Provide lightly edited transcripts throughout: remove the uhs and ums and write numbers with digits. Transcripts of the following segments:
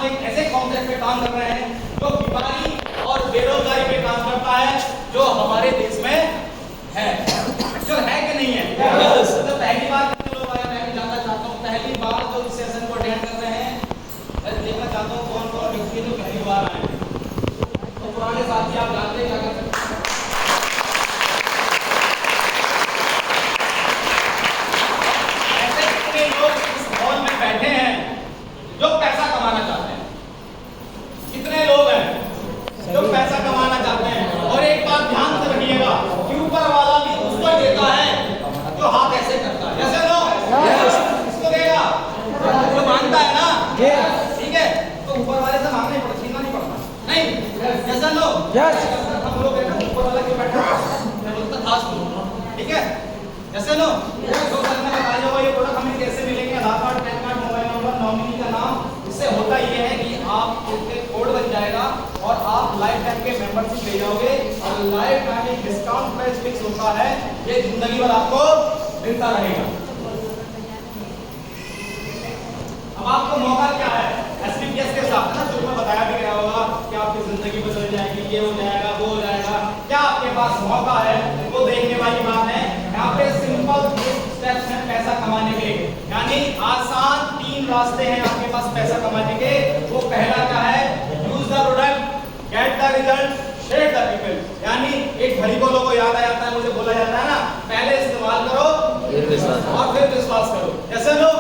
एक ऐसे कॉन्सेप्ट पे काम कर रहे हैं जो बीमारी और बेरोजगारी पे काम करता है, जो हमारे देश में है। एक्चुअल है कि नहीं है? तो पहली बार कितने लोग आए, मैं भी जानना चाहता हूँ। पहली बार जो इस सेशन को अटेंड कर रहे हैं, मैं देखना चाहता हूँ कौन कौन व्यक्ति जो पहली बार आए। तो पुराने साथी आप जानते हैं क्या कर सकते हैं? ऐसे कितने लोग इस हॉल में बैठे हैं जो पैसा कमाना चाहते हैं? कितने लोग हैं जो पैसा कमाना चाहते हैं? और एक बात ध्यान से रखिएगा कि ऊपर वाला भी उसको देता है जो हाथ ऐसे करता है। जैसे नो इसको देगा जो मांगता है ना, ठीक है? तो ऊपर वाले से मांगना ही पड़ता, छीनना नहीं पड़ता। नहीं, जैसे नो हम लोग ऊपर वाला क्यों बैठा है खास, ठीक है? जैसे नो तो सर ने बताया होगा ये प्रोडक्ट हमें कैसे मिलेंगे, Aadhaar card, PAN card, mobile number, nominee का नाम। इससे होता ये है कि आप कोड बन जाएगा और आप लाइफ टाइम के मेंबरशिप ले जाओगे और लाइफ टाइम एक डिस्काउंट प्राइस फिक्स होता है, ये जिंदगी भर आपको मिलता रहेगा। अब आपको मौका क्या है एसपीपीएस के साथ ना, जो मैं बताया भी गया होगा कि आपकी जिंदगी बदल जाएगी, ये हो जाएगा, वो हो जाएगा। क्या आपके पास मौका है वो देखने वाली बात है। यहाँ पे सिंपल स्टेप्स हैं पैसा कमाने के, यानी आसान 3 रास्ते हैं आपके पास पैसा कमाने के। वो पहला क्या है? Use the product, get the result, share the people. यानी एक घड़ी को लोगों याद आ जाता है, मुझे बोला जाता है ना, पहले इस्तेमाल करो और फिर विश्वास करो। ऐसे लो,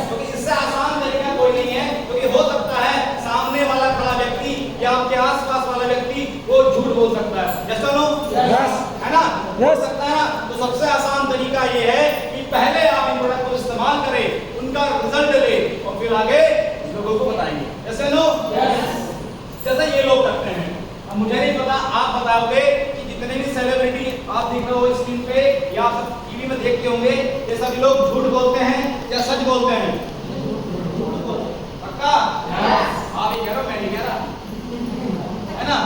क्योंकि इससे आसान तरीका कोई नहीं है। क्योंकि हो सकता है सामने वाला खड़ा व्यक्ति या आपके आसपास वाला व्यक्ति वो झूठ बोल सकता है। जैसे लो, है ना, हो सकता है ना। तो सबसे आसान तरीका ये है कि पहले आप इन प्रोडक्ट को इस्तेमाल करें, उनका रिजल्ट ले और फिर आगे लोगों को बताएंगे। जैसे लो, जैसे ये लोग करते हैं। अब मुझे नहीं पता, आप बताओगे कि जितने भी सेलिब्रिटी आप देख रहे हो स्क्रीन पे या आप टीवी में देखते होंगे, ये सभी लोग झूठ बोलते हैं या सच बोलते हैं? पक्का? आप ही कह रहे हो, मैं नहीं कह रहा, है ना?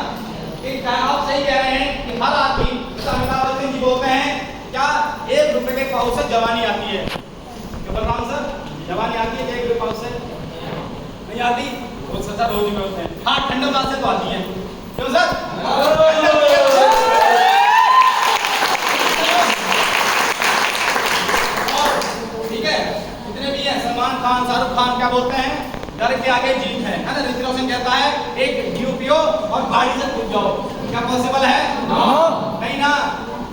कि आप सही कह रहे हैं कि हर आदमी, अमिताभ बच्चन जी बोलते हैं क्या 1 रुपए के पाउच से जवानी आती है? क्या बोल रहा हूं सर? जवानी आती है 1 रुपए पाउच से? नहीं आती? बहुत सच्चा रोज में होते हैं। हाँ, ठंडे बात से तो आती है। क्यों सर? ठीक है, जितने भी हैं सलमान खान, शाहरुख खान क्या बोलते हैं? डर के आगे जीत है ना? ऋतिक रोशन कहता है एक ड्यू पियो और गाड़ी से कूद जाओ। क्या पॉसिबल है? नहीं ना।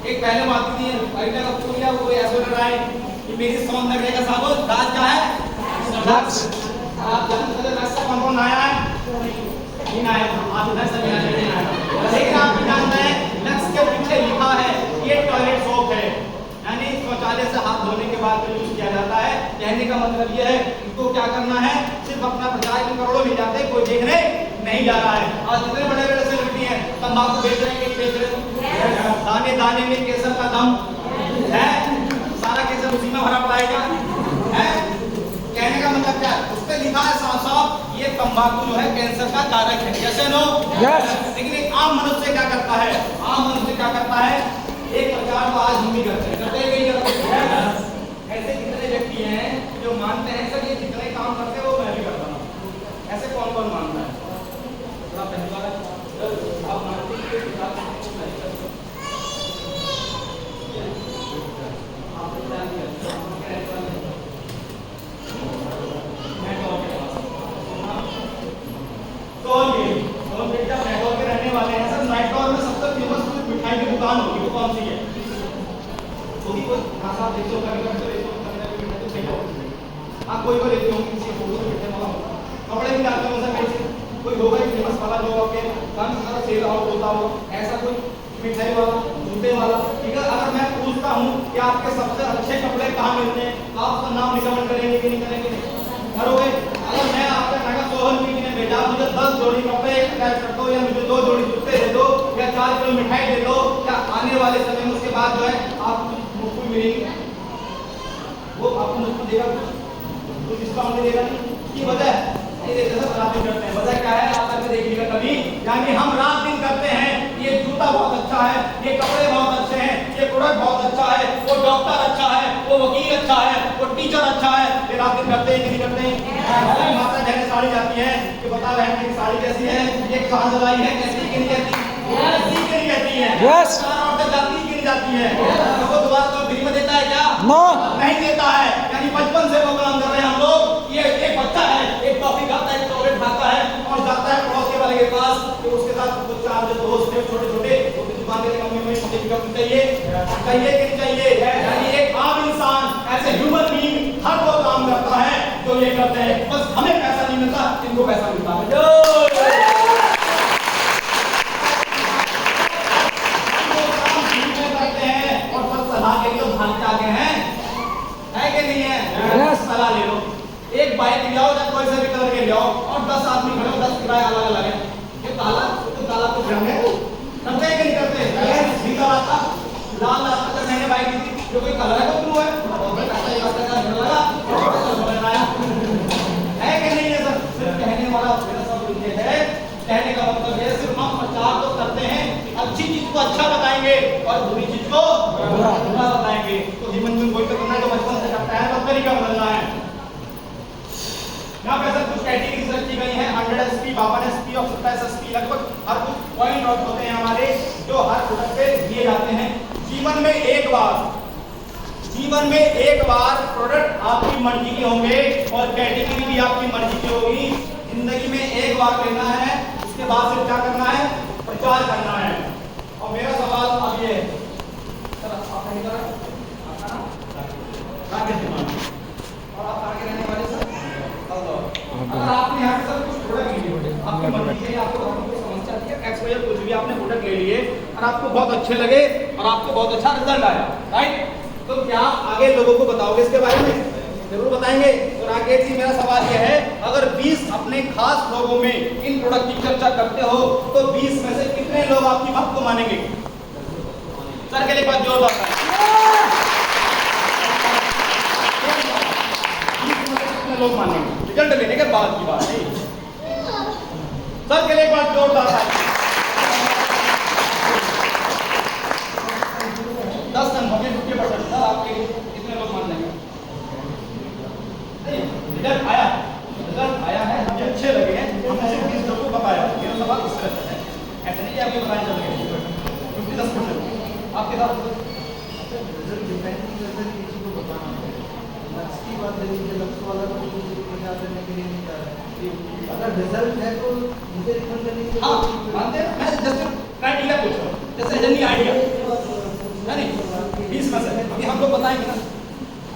एक पहले बात थी अरिता कपूर या कोई ऐसा लग रहा है कि मेरी सौंदर्य का साबुन राज क्या है? आप जानते हैं रास्ता कौन आया है? नहीं आया, आप इधर से नहीं आया। लेकिन आप जानते हैं लक्ष्य के पीछे लिखा है ये टॉयलेट सोप है, यानी शौचालय से हाथ धोने के बाद यूज किया जाता है। कहने का मतलब ये है इसको क्या करना है, सिर्फ अपना प्रचार में करोड़ों मिल जाते हैं, कोई देखने नहीं जा रहा है। आज जितने बड़े बड़े सेलिब्रिटी हैं तंबाकू बेच रहे हैं, बेच रहे हैं, दाने दाने में केसर का दम है, सारा केसर उसी में भरा पड़ा है। कहने का मतलब क्या है? उस पे लिखा है साफ साफ ये तंबाकू जो है कैंसर का कारक है। जैसे नो, लेकिन एक आम मनुष्य क्या करता है? आम मनुष्य क्या करता है? एक प्रचार को आज हम भी करते हैं, करते हैं। ऐसे कितने व्यक्ति हैं जो मानते हैं सर ये जितने काम करते हैं वो मैं भी करता हूँ? ऐसे कौन कौन मानता है? पहली बार आप मानते हैं रहने वाले हैं सर। नाइटॉल में सबसे फेमस मिठाई की दुकान होगी, वो कौन सी है? कोई आप देखो आप कोई को लेते हो किसी फोटो मिठाई वाला कपड़े भी डालते हो सर, कोई होगा फेमस वाला जो आपके सारा सेल आउट होता हो, ऐसा कोई मिठाई वाला, जूते वाला, ठीक है? अगर मैं पूछता हूँ कि आपके सबसे अच्छे कपड़े कहाँ मिलते हैं, आप उसका नाम रिकमेंड करेंगे कि नहीं करेंगे? करोगे? अगर मैं आपके नगर सोहन जी ने भेजा मुझे 10 जोड़ी कपड़े पैक कर दो या मुझे 2 जोड़ी जूते दे दो या 4 किलो मिठाई दे दो, क्या आने वाले समय में उसके बाद जो है आप मुफ्त मिलेंगे? वो आपको मुफ्त देगा, कुछ डिस्काउंट देगा नहीं। की वजह रात दिन करते हैं। वजह क्या है? आप करके देखिएगा कभी, यानी हम रात दिन करते हैं। ये जूता बहुत अच्छा है, ये कपड़े बहुत अच्छे हैं, ये प्रोडक्ट बहुत अच्छा है, वो डॉक्टर अच्छा है, वो वकील अच्छा है, वो टीचर अच्छा है, ये रात दिन करते हैं कि नहीं करते हैं? माता साड़ी जाती है कि बता रहे हैं मेरी साड़ी कैसी है, ये कहाँ जलाई है, कैसी की नहीं कहती, ऐसी की नहीं कहती है, यस औरतें जाती की नहीं जाती है, तो वो दोबारा तो फ्री में देता है क्या, नो नहीं देता है। यानी बचपन से वो काम कर रहे हैं हम लोग। ये एक बच्चा है, एक टॉफी खाता है, एक चॉकलेट खाता है और जाता है पड़ोस के वाले के पास, तो उसके साथ कुछ चार जो दोस्त थे छोटे छोटे, वो दुकान के मम्मी मुझे कप चाहिए, चाहिए कि नहीं चाहिए। यानी एक आम इंसान ऐसे ह्यूमन बीइंग हर वो काम करता है जो ये करते हैं, बस हमें पैसा नहीं मिलता, इनको पैसा मिलता है। और सब सलाह के लिए भागते आगे हैं, है कि नहीं है? Yes. सलाह ले लो, एक बाइक ले आओ, कोई से भी कलर के ले आओ और 10 आदमी खड़े हो, 10 किराए अलग अलग है। ये काला तो काला कुछ रंग है, करते हैं कि नहीं करते? सीधा रास्ता लाल रास्ता पर मैंने बाइक ली थी, जो कोई कलर है वो ब्लू है, और मैं पैसा ये रास्ता का लगा है कि नहीं है? सर सिर्फ कहने वाला मेरा सब ये है, कहने का मतलब है सिर्फ हम प्रचार तो करते हैं, अच्छी चीज को अच्छा बताएंगे और बुरी चीज को बुरा बताएंगे। तो जीवन में कोई तो करना है जो बचपन से करता है, तो तरीका बदलना है। यहाँ पे सर कुछ कैटेगरीज रखी गई हैं, 100 SP, 52 SP और 27 SP, लगभग हर कुछ पॉइंट आउट होते हैं हमारे जो हर प्रोडक्ट पे दिए जाते हैं। जीवन में एक बार प्रोडक्ट आपकी मर्जी के होंगे और कैटेगरी भी आपकी मर्जी की होगी। जिंदगी में एक बार लेना है, उसके बाद से क्या करना है, प्रचार करना है। और मेरा सवाल अब ये है, सर आप कहीं तरह और आप आगे रहने वाले सर, अगर आपने यहाँ पे सर कुछ प्रोडक्ट लिए, आपकी मर्जी से आपको कोई समस्या थी, एक्स वाई कुछ भी आपने प्रोडक्ट ले लिए और आपको बहुत अच्छे लगे और आपको बहुत अच्छा रिजल्ट आया, राइट? तो क्या आगे लोगों को बताओगे इसके बारे में? जरूर बताएंगे। और आगे जी मेरा सवाल यह है, अगर 20 अपने खास लोगों में इन प्रोडक्ट की चर्चा करते हो तो 20 में से कितने लोग आपकी बात को मानेंगे? सर के लिए बात जोरदार है, 20 में से कितने लोग मानेंगे? रिजल्ट लेने के बाद की बात है, सर के लिए बात जोरदार है। 10 कन्फर्म 50% सर आपके कितने लोग मान लेंगे? रिजल्ट आया है, मुझे अच्छे लगे हैं, हमने सिर्फ 20 लोगों को बताया। मेरा सवाल इस तरह से है, ऐसा नहीं कि आपके बताए चल गए 50-10% आपके साथ रिजल्ट डिपेंड करता है किसी को बताना है। लक्ष्य की बात है, लक्ष्य वाला को प्रचार करने के लिए नहीं जा रहा है। अगर रिजल्ट है तो मुझे रिफंड करने के लिए हाँ मानते हैं। मैं जस्ट क्राइटेरिया पूछ रहा हूँ, जैसे जल्दी आइडिया नहीं 20 में से अभी हम लोग बताएंगे ना,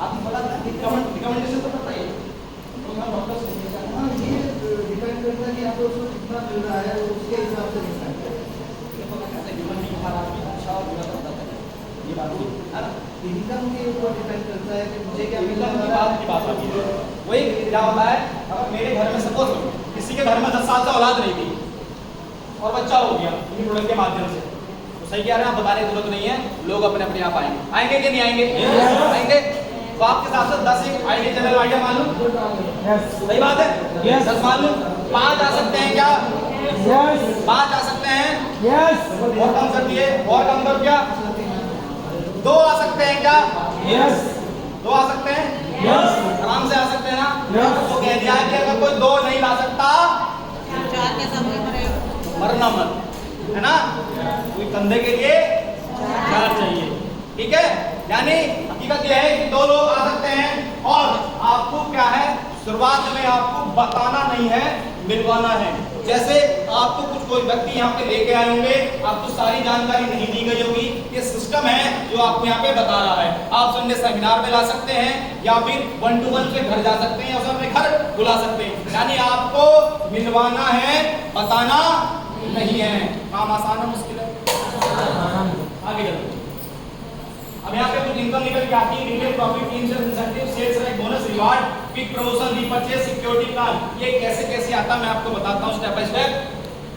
आपको पता था रिकमेंडेशन तो पता ही है, तो मैं डॉक्टर से हाँ ये डिपेंड करता है कि आपको उसको कितना मिल रहा है, उसके हिसाब से डिसाइड करें। अच्छा ये बात है ना, इनकम के ऊपर डिपेंड करता है कि मुझे क्या मिल इनकम रहा है। की बात आती है, वही क्या होता है, अगर मेरे घर में सपोज किसी के घर में 10 साल से औलाद नहीं थी और बच्चा हो गया इन प्रोडक्ट के माध्यम से, सही कह रहे हैं आप, बताने की जरूरत नहीं है, लोग अपने अपने आप आएंगे कि नहीं आएंगे? आएंगे। तो आपके हिसाब से 10 एक आइडिया चैनल आइडिया मान लो, सही बात है, 10 मान लो, 5 आ सकते हैं क्या? 5 आ सकते हैं, और कम कर दिए, और कम कर दिया, 2 आ सकते हैं क्या? 2 आ सकते हैं, आराम से आ सकते हैं ना? तो कह दिया है कि अगर कोई 2 नहीं ला सकता मरना मत, है ना? कोई कंधे के लिए 4 चाहिए, ठीक है? यानी हकीकत यह है कि 2 लोग आ सकते हैं और आपको क्या है, शुरुआत में आपको बताना नहीं है, मिलवाना है। जैसे आपको कुछ कोई व्यक्ति यहाँ पे लेके आए होंगे, आपको सारी जानकारी नहीं दी गई होगी, ये सिस्टम है जो आपको यहाँ पे बता रहा है। आप सुनने सेमिनार में ला सकते हैं या फिर 1 to 1 पे घर जा सकते हैं या अपने घर बुला सकते हैं। यानी आपको मिलवाना है, बताना नहीं है। काम आसान है मुश्किल है? आगे चलो। अब यहाँ पे कुछ इनकम निकल के आती है, retail profit, incentive, sales rank, bonus, reward, quick promotion, repurchase, security plan, ये कैसे कैसे आता है मैं आपको बताता हूँ स्टेप बाय स्टेप।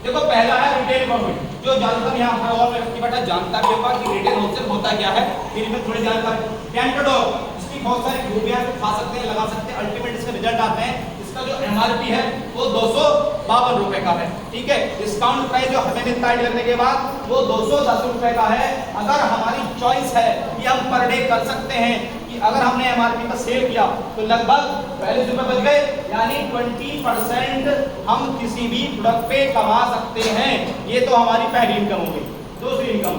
देखो पहला है रिटेल प्रॉफिट, जो ज्यादातर यहाँ हर और व्यक्ति बैठा जानता भी होगा कि रिटेल होलसेल होता क्या है, फिर में थोड़ी जानकारी। कैंटोडो, इसकी बहुत सारी खूबियां खा सकते हैं, लगा सकते हैं, अल्टीमेट इसके रिजल्ट आते हैं। इसका जो MRP है वो 252 रुपए का है, ठीक है? डिस्काउंट प्राइस जो हमें मिलता है करने के बाद वो 210 रुपए का है। अगर हमारी चॉइस है कि हम पर डे कर सकते हैं कि कि अगर हमने एमआरपी पर सेल किया तो लगभग 42 रुपए बच गए, यानी 20% हम किसी भी प्रोडक्ट पे कमा सकते हैं। ये तो हमारी पहली इनकम हो गई। दूसरी इनकम,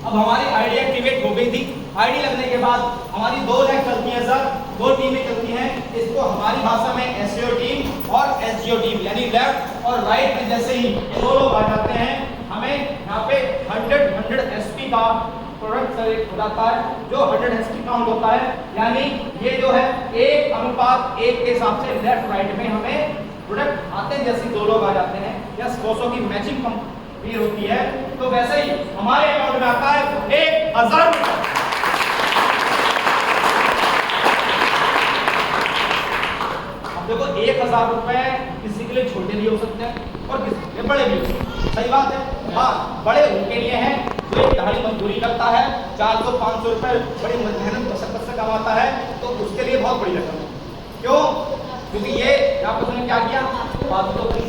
अब हमारी आईडी एक्टिवेट हो गई थी। आईडी लगने के बाद हमारी 2 लैब चलती हैं सर, 2 टीमें चलती हैं। इसको हमारी भाषा में एसईओ टीम और एसजीओ टीम, यानी लेफ्ट और राइट में जैसे ही ये 2 लोग आ जाते हैं, हमें यहाँ पे 100 एसपी का प्रोडक्ट सेलेक्ट हो जाता है, जो 100 एसपी काउंट होता है। यानी ये जो है 1:1 के हिसाब से लेफ्ट राइट में हमें प्रोडक्ट आते हैं। जैसे 2 लोग आ जाते हैं या 100 की मैचिंग कंप्लीट होती है, तो वैसे ही हमारे अकाउंट में आता है 1000 रुपए। देखो 1000 रुपए किसी के लिए छोटे भी हो सकते हैं और किसी के लिए बड़े भी हो सकते हैं। सही बात है। हाँ, बड़े उनके लिए हैं जो एक दिहाड़ी मजदूरी करता है, 400-500 रुपए बड़ी मेहनत मशक्कत से कमाता है, तो उसके लिए बहुत बड़ी रकम है। क्यों? क्योंकि ये यहाँ पर उसने क्या किया, बात तो करी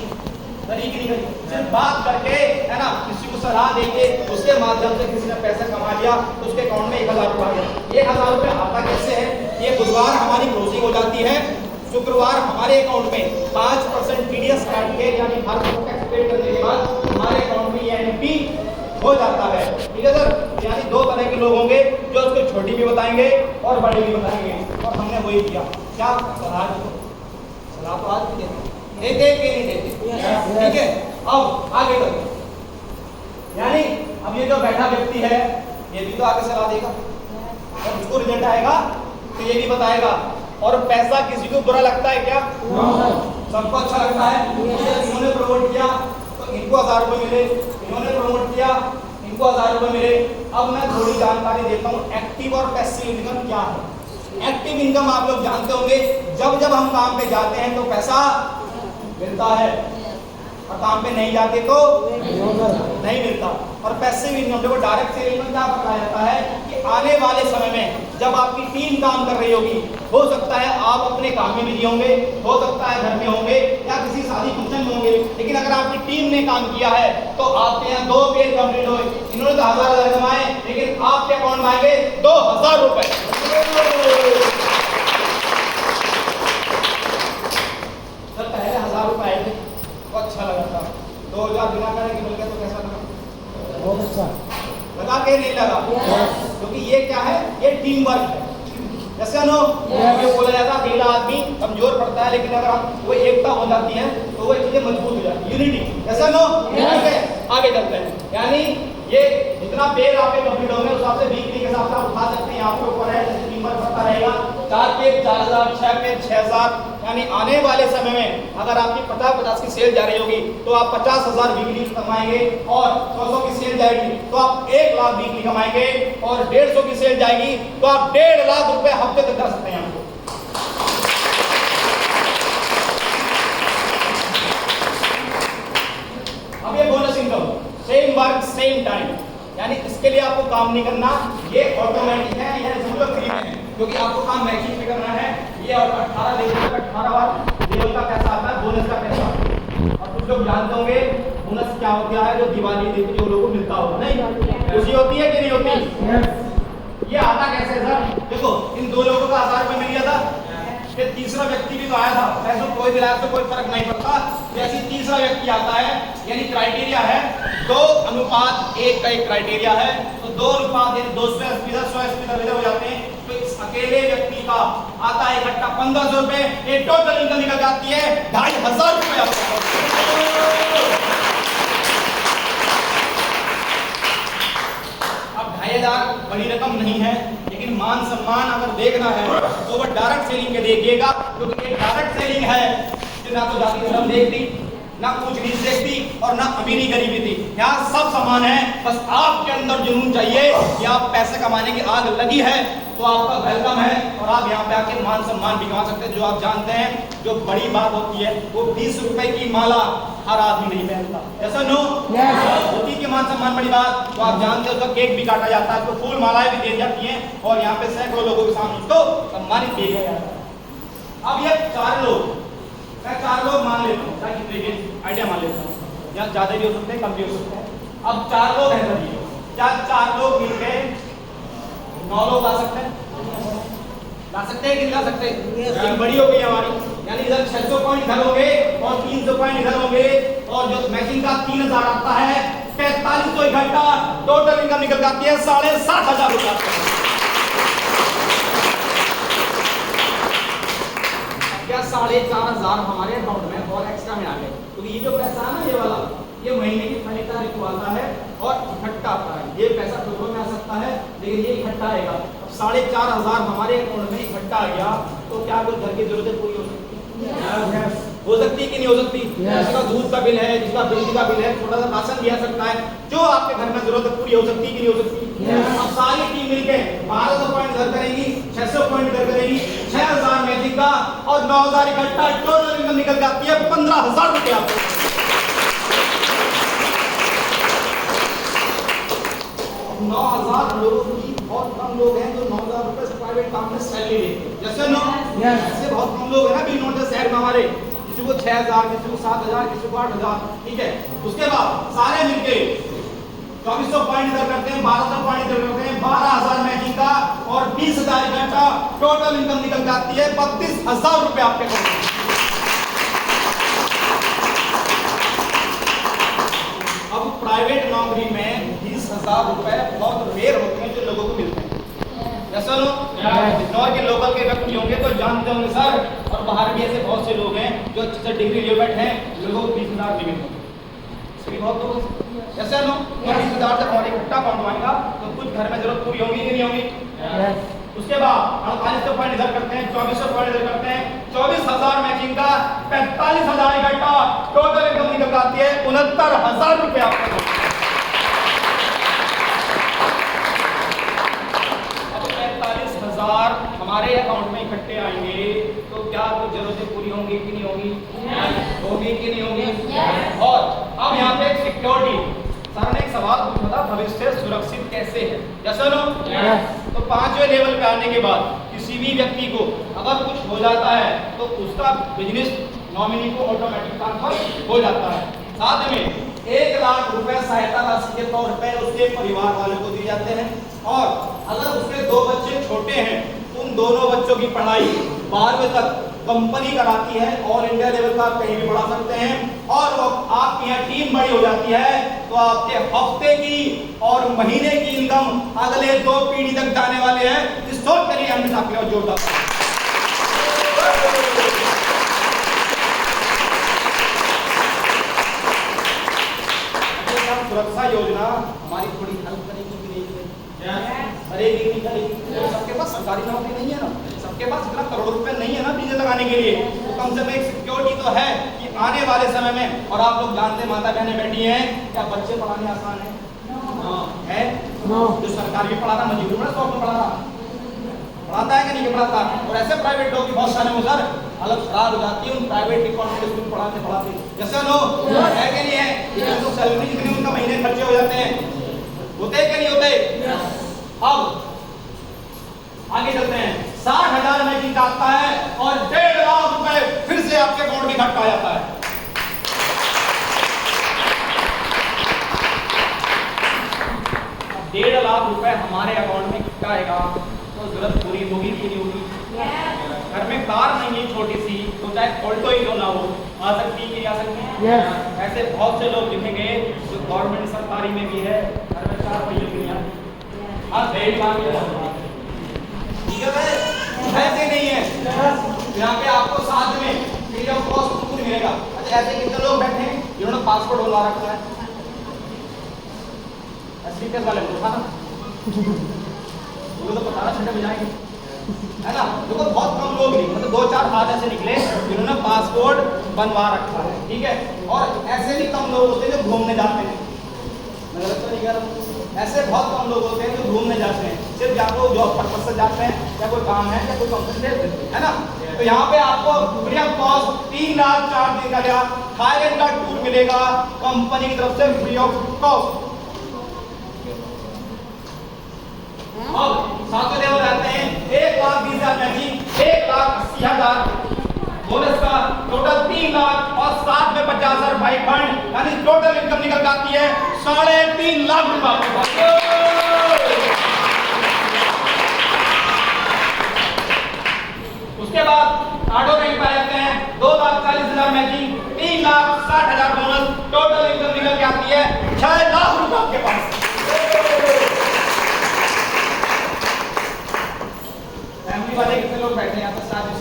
तरीके नहीं करी, सिर्फ बात करके, है ना, किसी को सलाह देके उसके माध्यम से किसी ने पैसा कमा लिया, तो उसके अकाउंट में 1000 रुपए आ गया। 1000 रुपए आता कैसे है? ये बुधवार हमारी क्लोजिंग हो जाती है, शुक्रवार हमारे अकाउंट में 5% टीडीएस काट के, यानी भारत को टैक्स पे करने के बाद हमारे अकाउंट में ये एनपी हो जाता है। ठीक है सर। यानी 2 तरह के लोग होंगे जो उसको छोटी भी बताएंगे और बड़ी भी बताएंगे, और हमने वही किया। क्या सलाह तो आज भी देते के नहीं देते। ठीक है, अब आगे बढ़ते, यानी अब ये जो बैठा व्यक्ति है ये भी तो आगे सलाह देगा, और उसको रिजल्ट आएगा तो ये भी बताएगा। और पैसा किसी को बुरा लगता है क्या? सबको अच्छा लगता है। इन्होंने प्रमोट किया तो इनको 1000 रुपए मिले, इन्होंने प्रमोट किया इनको 1000 रुपए मिले। अब मैं थोड़ी जानकारी देता हूँ एक्टिव और पैसिव इनकम क्या है। एक्टिव इनकम आप लोग जानते होंगे, जब जब हम काम पे जाते हैं तो पैसा मिलता है, और काम पे नहीं जाते तो नहीं मिलता। और पैसिव इनकम, देखो डायरेक्ट सेल इनकम क्या बताया जाता है कि आने वाले समय में जब आपकी टीम काम कर रही होगी, हो सकता है आप अपने काम में बिजी होंगे, हो सकता है घर में होंगे या किसी शादी फंक्शन में होंगे, लेकिन अगर आपकी टीम ने काम किया है तो आपके यहाँ 2 पेज कंप्लीट हुए। इन्होंने तो 1000 कमाए, लेकिन आपके अकाउंट में आएंगे 2000 रुपए। सर पहले 1000 रुपए आए थे तो अच्छा लगा था, 2000 बिना करने के मिल गया तो कैसा लगा? बहुत अच्छा लगा के नहीं लगा, क्योंकि ये क्या है, ये टीम वर्क है। जैसे नो ये बोला जाता है अकेला आदमी कमजोर पड़ता है, लेकिन अगर हम वो एकता हो जाती है तो वो चीजें मजबूत हो जाती है, यूनिटी। जैसा नो आगे चलते हैं, यानी ये जितना पेज आपके कंप्लीट होंगे उस हिसाब से वीकली के हिसाब से आप उठा सकते हैं। यहाँ पे ऊपर है जैसे टीम वर्क करता रहेगा, 4 पेज 4000, 6 पेज 6000। यानी आने वाले समय में अगर आपकी 50-50 की सेल जा रही होगी तो आप 50,000 वीकली कमाएंगे, और 100 की सेल जाएगी तो आप 1 लाख वीकली कमाएंगे, और 150 की सेल जाएगी तो आप 1.5 लाख रुपए हफ्ते तक कर सकते हैं। आपको अब ये bonus income, same work same time, यानी इसके लिए आपको काम नहीं करना, ये ऑटोमेटिक है, यानी सब फ्री में है, क्योंकि आपको काम मैचिंग पे करना है। ये और 18 लेवल का पैसा आता है, बोनस का पैसा। और कुछ लोग जानते होंगे बोनस क्या होता है, जो दिवाली देवी जो लोगों को मिलता होगा, नहीं खुशी होती है कि नहीं होती? ये आता कैसे सर? देखो इन 2 लोगों का 1000 रुपए मिल गया था, फिर तीसरा व्यक्ति भी तो आया था, पैसों कोई दिलाया तो कोई फर्क नहीं पड़ता, जैसे तीसरा व्यक्ति आता है, यानी क्राइटेरिया है 2:1 का एक क्राइटेरिया है, तो 2:1 200 100 हो जाते हैं। तो इस अकेले व्यक्ति का आता है इकट्ठा 1500 रुपए, ये टोटल इनकम निकल जाती है 2500 रुपए। अब 2500 बड़ी रकम नहीं है, लेकिन मान सम्मान अगर देखना है तो वो डायरेक्ट सेलिंग के देखिएगा, क्योंकि ये डायरेक्ट सेलिंग है जो ना तो जाति धर्म देखती, ना कुछ नीच देखती, और ना अमीरी गरीबी थी। यहाँ सब समान है, बस आपके अंदर जुनून चाहिए कि आप पैसे कमाने की आग लगी है तो आपका वेलकम है, और आप यहाँ पे आके मान सम्मान भी कमा सकते हैं। जो आप जानते हैं जो बड़ी बात होती है वो 20 रुपए की माला हर आदमी नहीं पहनता, ऐसा नो होती कि मान सम्मान बड़ी बात, तो आप जानते हो उसका केक भी काटा जाता है, तो फूल मालाएं भी दी जाती हैं, और यहाँ पे सैकड़ों लोगों के सामने उसको सम्मानित किया जाता है। अब ये 4 लोग, मैं 4 लोग मान लेता हूँ, आइडिया मान लेता हूँ, यहाँ ज्यादा भी हो सकते हैं कम भी हो सकते हैं। अब 4 लोग हैं सभी, क्या 4 लोग मिलकर 9 लोग ला सकते हैं कि नहीं ला सकते? एक बड़ी हो गई हमारी, यानी इधर 600 पॉइंट इधर होंगे और 300 पॉइंट इधर होंगे, और जो मैचिंग का 3000 आता है, 4500 इकट्ठा, टोटल इनकम निकल जाती है 7,500 रुपया। क्या 4,500 हमारे अकाउंट में और एक्स्ट्रा में आ गए, क्योंकि ये जो पैसा है ना, ये वाला, ये महीने की पहली तारीख को आता है और इकट्ठा आता है। ये पैसा टोटल में आ सकता है, लेकिन ये इकट्ठा आएगा। अब 4,500 हमारे अकाउंट में इकट्ठा आ गया, तो क्या कुछ घर की जरूरतें पूरी हो सकती है? हो सकती है कि नहीं हो सकती? जिसका दूध का बिल है, जिसका बिजली का बिल है, छोटा सा राशन दिया सकता है, जो आपके घर में जरूरत पूरी हो सकती है कि नहीं हो सकती? अब सारी टीम मिलकर 1200 पॉइंट इधर करेगी, 600 पॉइंट इधर करेगी, 6,000 मैजिक का और 9,000 इकट्ठा, टोटल इनकम निकल जाती है 15,000 रुपया। 9,000 लोगों की बहुत कम लोग हैं जो 9,000 रुपए से प्राइवेट काम में सैलरी लेते हैं। जैसे नो ऐसे बहुत कम लोग हैं ना, भी नोट शहर में हमारे, किसी को 6,000, किसी को 7,000, किसी को 8,000, ठीक है। उसके बाद सारे मिलके 2400 पॉइंट इधर करते हैं, 1200 पॉइंट इधर करते हैं, 12,000 मैचिंग का और 20,000 इकट्ठा, टोटल इनकम निकल जाती है 32,000 रुपए आपके अकाउंट में। अब प्राइवेट नौकरी में 20,000 रुपए बहुत रेयर होते हैं जो लोगों को मिलते हैं। जैसे इंदौर के लोकल के व्यक्ति होंगे तो जानते होंगे सर, और बाहर भी ऐसे बहुत से लोग हैं जो अच्छे से डिग्री ले बैठे हैं, लोगों को 20,000 लिमिट होगी। बहुत लोग जैसे नो 20,000 से और इकट्ठा अकाउंट आएगा तो कुछ घर में जरूरत पूरी होगी कि नहीं होगी? उसके बाद 4800 पॉइंट इधर करते हैं, 2400 पॉइंट इधर करते हैं, 24,000 मैचिंग का, 45,000 इकट्ठा, टोटल इनकम निकल जाती है 69,000 रुपए आपको। अब 45,000 हमारे अकाउंट में इकट्ठे आएंगे तो क्या कुछ जरूरतें पूरी होंगी कि नहीं होगी? होगी कि नहीं होगी? और अब यहाँ पे सिक्योरिटी, सर ने एक सवाल पूछा था, भविष्य सुरक्षित कैसे है? जैसे नो तो 5वें लेवल पे आने के बाद किसी भी व्यक्ति को अगर कुछ हो जाता है तो उसका बिजनेस नॉमिनी को ऑटोमेटिक ट्रांसफर हो जाता है। साथ में 1 लाख रुपए सहायता राशि के तौर पे उसके परिवार वालों को दिए जाते हैं, और अगर उसके 2 बच्चे छोटे हैं, उन दोनों बच्चों की पढ़ाई 12वीं तक कंपनी कराती है, ऑल इंडिया लेवल का कहीं भी पढ़ा सकते हैं। और वो आपकी यहाँ टीम बड़ी हो जाती है तो आपके हफ्ते की और महीने की इनकम अगले 2 पीढ़ी तक जाने वाले हैं। इस सोच के लिए हमने आपके जोरदार सुरक्षा योजना हमारी थोड़ी हेल्प करेगी कि नहीं करेगी? नहीं करेगी। सबके पास सरकारी नौकरी नहीं है ना, सबके पास इतना करोड़ों रुपए नहीं है ना डीजल लगाने के लिए, तो कम से कम एक सिक्योरिटी तो है कि आने वाले समय में, और आप लोग जानते हैं माता बहनें बैठी हैं, क्या बच्चे पढ़ाने आसान है? है जो सरकार भी पढ़ा रहा, मजबूर में स्टॉक में पढ़ा रहा, पढ़ाता है कि नहीं पढ़ाता? और ऐसे प्राइवेट लोग भी बहुत सारे हो सर, हालत खराब हो जाती है उन प्राइवेट कॉन्वेंट स्कूल पढ़ाते जैसे नो है कि नहीं है? इनकी तो सैलरी कितनी, उनका महीने खर्चे हो जाते हैं, होते हैं कि नहीं होते? अब आगे चलते हैं। 60,000 मैचिंग आता है और 1.5 लाख रुपए फिर से आपके अकाउंट में इकट्ठा आ जाता है। 1.5 लाख रुपए हमारे अकाउंट में इकट्ठा आएगा तो जरूरत पूरी होगी कि नहीं होगी? घर में कार नहीं है छोटी सी, तो चाहे ऑल्टो ही क्यों ना हो, आ सकती है कि आ सकती है? ऐसे बहुत से लोग दिखेंगे जो गवर्नमेंट सरकारी में भी है, घर में 4 पहिए की नहीं आती। हाँ ठीक है, ऐसे नहीं है, यहाँ पे आपको साथ में फ्री ऑफ कॉस्ट कुछ मिलेगा। अच्छा ऐसे कितने लोग बैठे हैं जिन्होंने पासपोर्ट बनवा रखा है? एसपीएस वाले को था ना, उनको तो पता ना छठे बजाएंगे, है ना? देखो बहुत कम लोग नहीं, मतलब 2-4 हाथ ऐसे निकले जिन्होंने पासपोर्ट बनवा रखा है, ठीक है। और ऐसे भी कम लोग होते हैं जो घूमने जाते हैं, मैं गलत तो नहीं कह रहा हूँ, ऐसे बहुत कम लोग होते हैं जो घूमने जाते हैं, सिर्फ या तो जॉब पर्पस से जाते हैं, या कोई काम है, या कोई कंपनी से, है ना? तो यहाँ पे आपको फ्री ऑफ कॉस्ट 3 रात 4 दिन का थाईलैंड का टूर मिलेगा कंपनी की तरफ से फ्री ऑफ कॉस्ट। अब 7वें लेवल रहते हैं 1,20,000 मैचिंग, 1,80,000 बोनस का, टोटल 3 लाख और 7 में 50,000 बाई फंड, यानी टोटल इनकम निकल जाती है 3.5 लाख रुपए। है 6 लाख रुपए आपके पास। फैमिली वाले कितने लोग बैठे हैं यहाँ पर? साथ में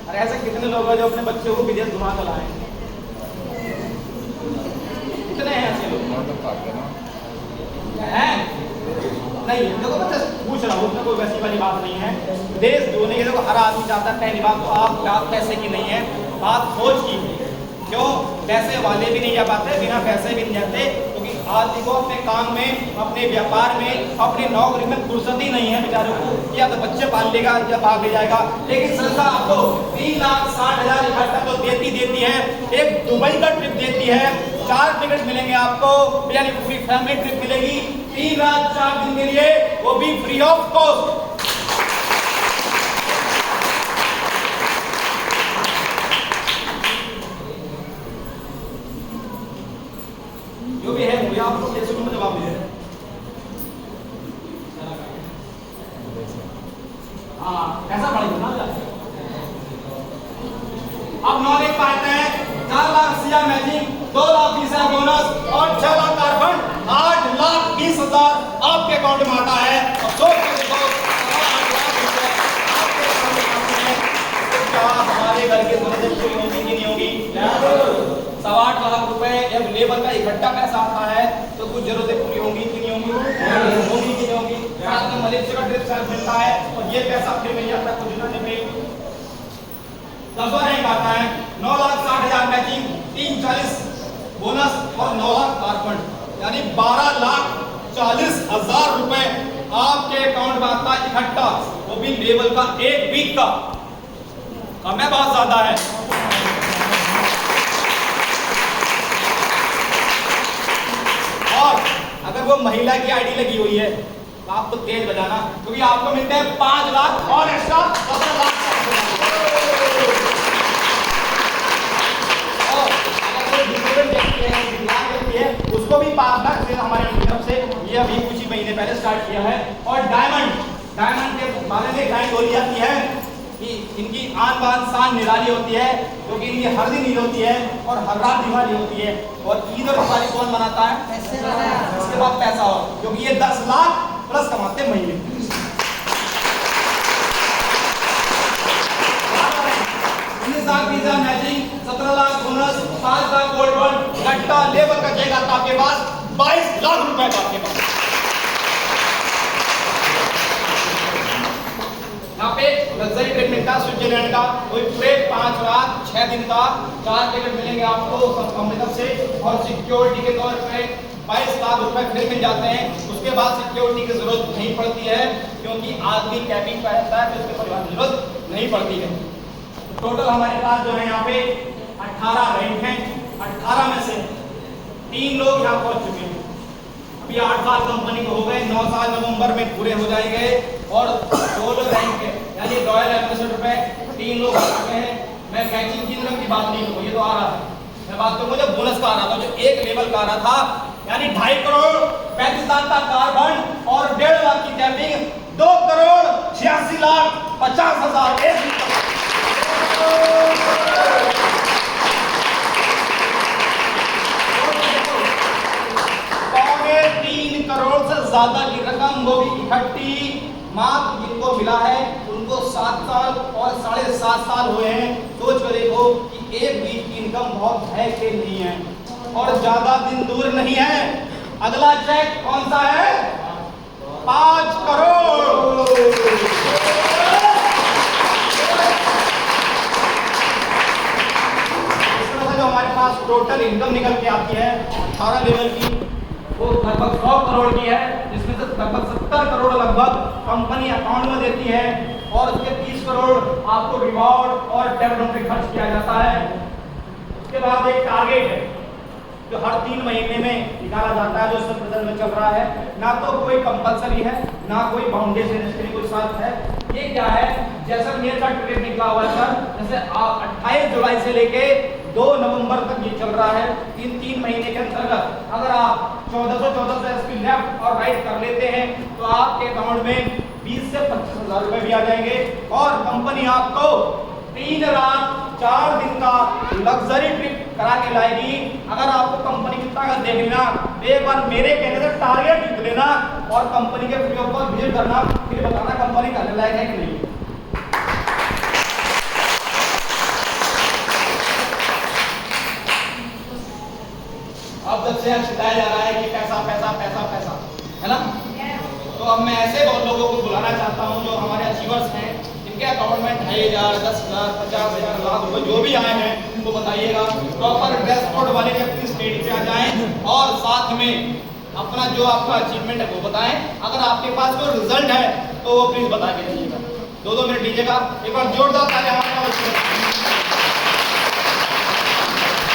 अरे ऐसे कितने लोग हैं जो अपने बच्चों को विदेश घुमा कर लाए? कितने हैं ऐसे लोग? हैं? नहीं, देखो मैं जस्ट पूछ रहा हूँ, उसमें कोई वैसी वाली बात नहीं है। देश धोने के देखो हर आदमी चाहता है। पहली बात तो आप बात पैसे की नहीं है, बात सोच की है। क्यों? पैसे वाले भी नहीं जा पाते, बिना पैसे भी नहीं जाते, क्योंकि आदमी को अपने काम में, अपने व्यापार में, अपनी नौकरी में फुर्सत ही नहीं है बेचारों को। या तो बच्चे पाल लेगा या भाग ले जाएगा। लेकिन संस्था आपको 3,60,000 इकट्ठा तो देती है। एक दुबई का ट्रिप देती है, 4 टिकट मिलेंगे आपको, यानी पूरी फैमिली ट्रिप मिलेगी 3 रात 4 दिन के लिए, वो भी फ्री ऑफ कॉस्ट। जो भी है मुझे आप लोग कैसे में जवाब दे रहे हैं? हाँ, ऐसा पड़ेगा ना। अब 9 लाख पाते हैं, 4 lakh CR matching, 2 lakh 20,000 bonus और 6 लाख कारफंड, 8,20,000 आपके अकाउंट में आता है। अब सोच के देखो, 8 लाख रुपए आपके अकाउंट में आते हैं, तो क्या हमारे घर की जरूरत पूरी होगी कि नहीं होगी? 8.25 लाख रुपए जब लेबर का इकट्ठा पैसा आता है तो कुछ जरूरतें पूरी होंगी कि नहीं होंगी? होंगी कि नहीं होंगी? साथ में मलेशिया का ट्रिप सेल्फ मिलता है और ये पैसा फिर मिल जाता है कुछ दिनों में। दसवां रैंक आता है 9,60,000 मैचिंग, 340 बोनस और 9 लाख कारफंड, यानी 12,40,000 रुपए आपके अकाउंट में आता है इकट्ठा, वो भी लेबर का 1 वीक का। कम है बहुत ज्यादा है। और अगर वो महिला की आईडी लगी हुई है तो आप तो तेज बजाना, क्योंकि आपको मिलते हैं 5 लाख और एक्स्ट्रा 17 लाख। और अगर कोई डिसेबल्ड व्यक्ति है, विकलांग व्यक्ति है, उसको भी 5 लाख से हमारे तरफ से ये अभी कुछ ही महीने पहले स्टार्ट किया है। और डायमंड के बारे में गाइड बोली जाती है कि इनकी आन बान शान निराली होती है, क्योंकि इनकी हर दिन ईद होती है और हर रात दिवाली होती है। और ईद और दिवाली कौन मनाता है? इसके बाद पैसा हो, क्योंकि ये 10 लाख प्लस कमाते हैं महीने। 19 lakh visa matching, 17 lakh bonus, 5 lakh gold bond, घंटा लेबर का चेक आता आपके पास 22 लाख रुपए का आपके पास। यहाँ पे लग्जरी ट्रिप मिलता है स्विट्जरलैंड का, कोई पूरे 5 रात 6 दिन का, 4 टिकट मिलेंगे आपको कंपनी तरफ से। और सिक्योरिटी के तौर पे 22 लाख रुपए फिर मिल जाते हैं। उसके बाद सिक्योरिटी की जरूरत नहीं पड़ती है, क्योंकि आदमी कैबिन पर रहता है तो उसके परिवार की जरूरत नहीं पड़ती है। टोटल हमारे पास जो है यहाँ पे 18 रैंक हैं। 18 में से 3 लोग यहाँ पहुंच चुके हैं। अभी 8 साल कंपनी को हो गए, 9 साल नवंबर में पूरे हो जाएंगे। और 2 लोग रैंक है, यानी रॉयल एम्बेसडर पे 3 लोग आ चुके हैं। मैं मैचिंग की की बात नहीं करूँ, ये तो आ रहा है, मैं बात करूँ जब बोनस का आ रहा था, जो एक लेवल का आ रहा था, यानी 2.5 करोड़ 35 लाख का कारबन और 1.5 लाख की कैपिंग, 2 करोड़ 86,50,000 एक। 3 करोड़ से ज्यादा की रकम वो भी इकट्ठी मात्र जिनको मिला है उनको 7 साल और 7.5 साल हुए हैं। सोच कर देखो कि एक वीक की इनकम बहुत है कि नहीं है। और ज्यादा दिन दूर नहीं है, अगला चेक कौन सा है? 5 करोड़। इस तरह से जो हमारे पास टोटल इनकम निकल के आती है 18 लेवल की, वो लगभग 100 करोड़ की है, जिसमें से लगभग 70 करोड़ लगभग कंपनी अकाउंट में देती है और उसके 30 करोड़ आपको रिवॉर्ड और डेवलपमेंट पे खर्च किया जाता है। उसके बाद एक टारगेट है जो हर 3 महीने में निकाला जाता है, जो सब प्रेजेंट में चल रहा है। ना तो कोई कंपलसरी है, ना कोई बाउंडेशन, इसके लिए कोई शर्त है। ये क्या है? जैसलमेर का टिकट निकला हुआ है सर, जैसे 28 जुलाई से लेके 2 नवंबर तक ये चल रहा है। इन 3 महीने के अंतर्गत अगर आप 1400 एसपी लेफ्ट और राइट कर लेते हैं तो आपके अकाउंट में 20 से 25,000 रुपए भी आ जाएंगे। और कंपनी आपको 3 रात 4 दिन का लग्जरी ट्रिप करा के लाएगी। अगर आपको कंपनी की ताकत देखनी ना, एक बार मेरे कहने से टारगेट जीत लेना और कंपनी के फ्री ऑफ कॉस्ट विजिट करना, फिर बताना कंपनी करने लायक है कि नहीं। अब जब से चिल्लाया जा रहा है कि पैसा पैसा पैसा पैसा, है ना, तो अब मैं ऐसे बहुत लोगों को बुलाना चाहता हूं जो हमारे अचीवर्स हैं, जिनके अकाउंट में 2,500, 10,000, 50,000, लाख रुपए जो भी आए हैं उनको बताइएगा। प्रॉपर डैशबोर्ड वाले व्यक्ति स्टेज पे आ जाएं और साथ में अपना जो आपका अचीवमेंट है वो बताएं। अगर आपके पास कोई रिजल्ट है तो वो प्लीज बता के दीजिएगा। 2-2 मिनट लीजिएगा। एक बार जोरदार तालियां।